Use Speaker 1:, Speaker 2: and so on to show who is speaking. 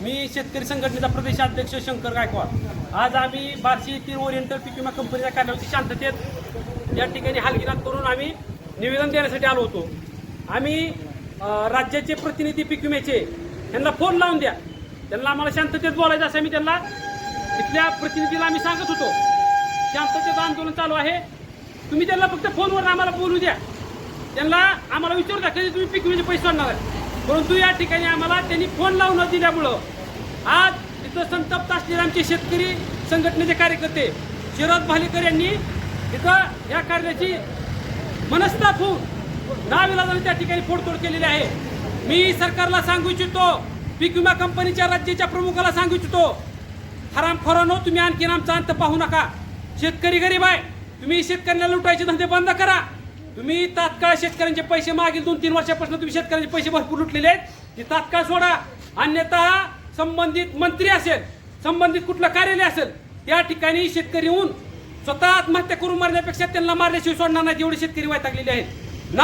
Speaker 1: मी शेतकरी संघटनेचा प्रदेशाध्यक्ष शंकर गायकवाड। आज आम्ही बार्शी येथील ओरिएंटल पीक विमा कंपनीच्या कार्यालयाची शांततेत या ठिकाणी हालगिरात करून आम्ही निवेदन देण्यासाठी आलो होतो। आम्ही राज्याचे प्रतिनिधी पीक विम्याचे यांना फोन लावून द्या, त्यांना आम्हाला शांततेत बोलायचं असं मी त्यांना इथल्या प्रतिनिधीला आम्ही सांगत होतो। शांततेचं आंदोलन चालू आहे, तुम्ही त्यांना फक्त फोनवर आम्हाला बोलू द्या, त्यांना आम्हाला विचारू द्या कधी तुम्ही पीक विम्याचे पैसे सोडणार आहे। परंतु या ठिकाणी आम्हाला त्यांनी फोन लावून न दिल्यामुळं आज इथं संतप्त असलेले आमचे शेतकरी संघटनेचे कार्यकर्ते शरद भालेकर यांनी इथं या कार्याची मनस्ताप होऊन नाविलाजाने त्या ठिकाणी फोडतोड केलेली आहे। मी सरकारला सांगू इच्छितो, पीक विमा कंपनीच्या राज्याच्या प्रमुखाला सांगू इच्छितो, हरामखोरांनो तुम्ही आणखीन आमचा अंत पाहू नका। शेतकरी गरीब आहे, तुम्ही शेतकऱ्यांना लुटायचे धंदे बंद करा। तुम्ही तात्काळ शेतकऱ्यांचे पैसे मागील 2-3 वर्षापासून तुम्ही शेतकऱ्यांचे पैसे भरपूर लुटलेले आहेत, ते तात्काळ सोडा। अन्यथा संबंधित मंत्री असेल, संबंधित कुठलं कार्यालय असेल, त्या ठिकाणी शेतकरी येऊन स्वतः आत्महत्या करून मारण्यापेक्षा त्यांना मारल्याशिवाय सोडणार नाही, जेवढे शेतकरी वैतागलेले आहेत।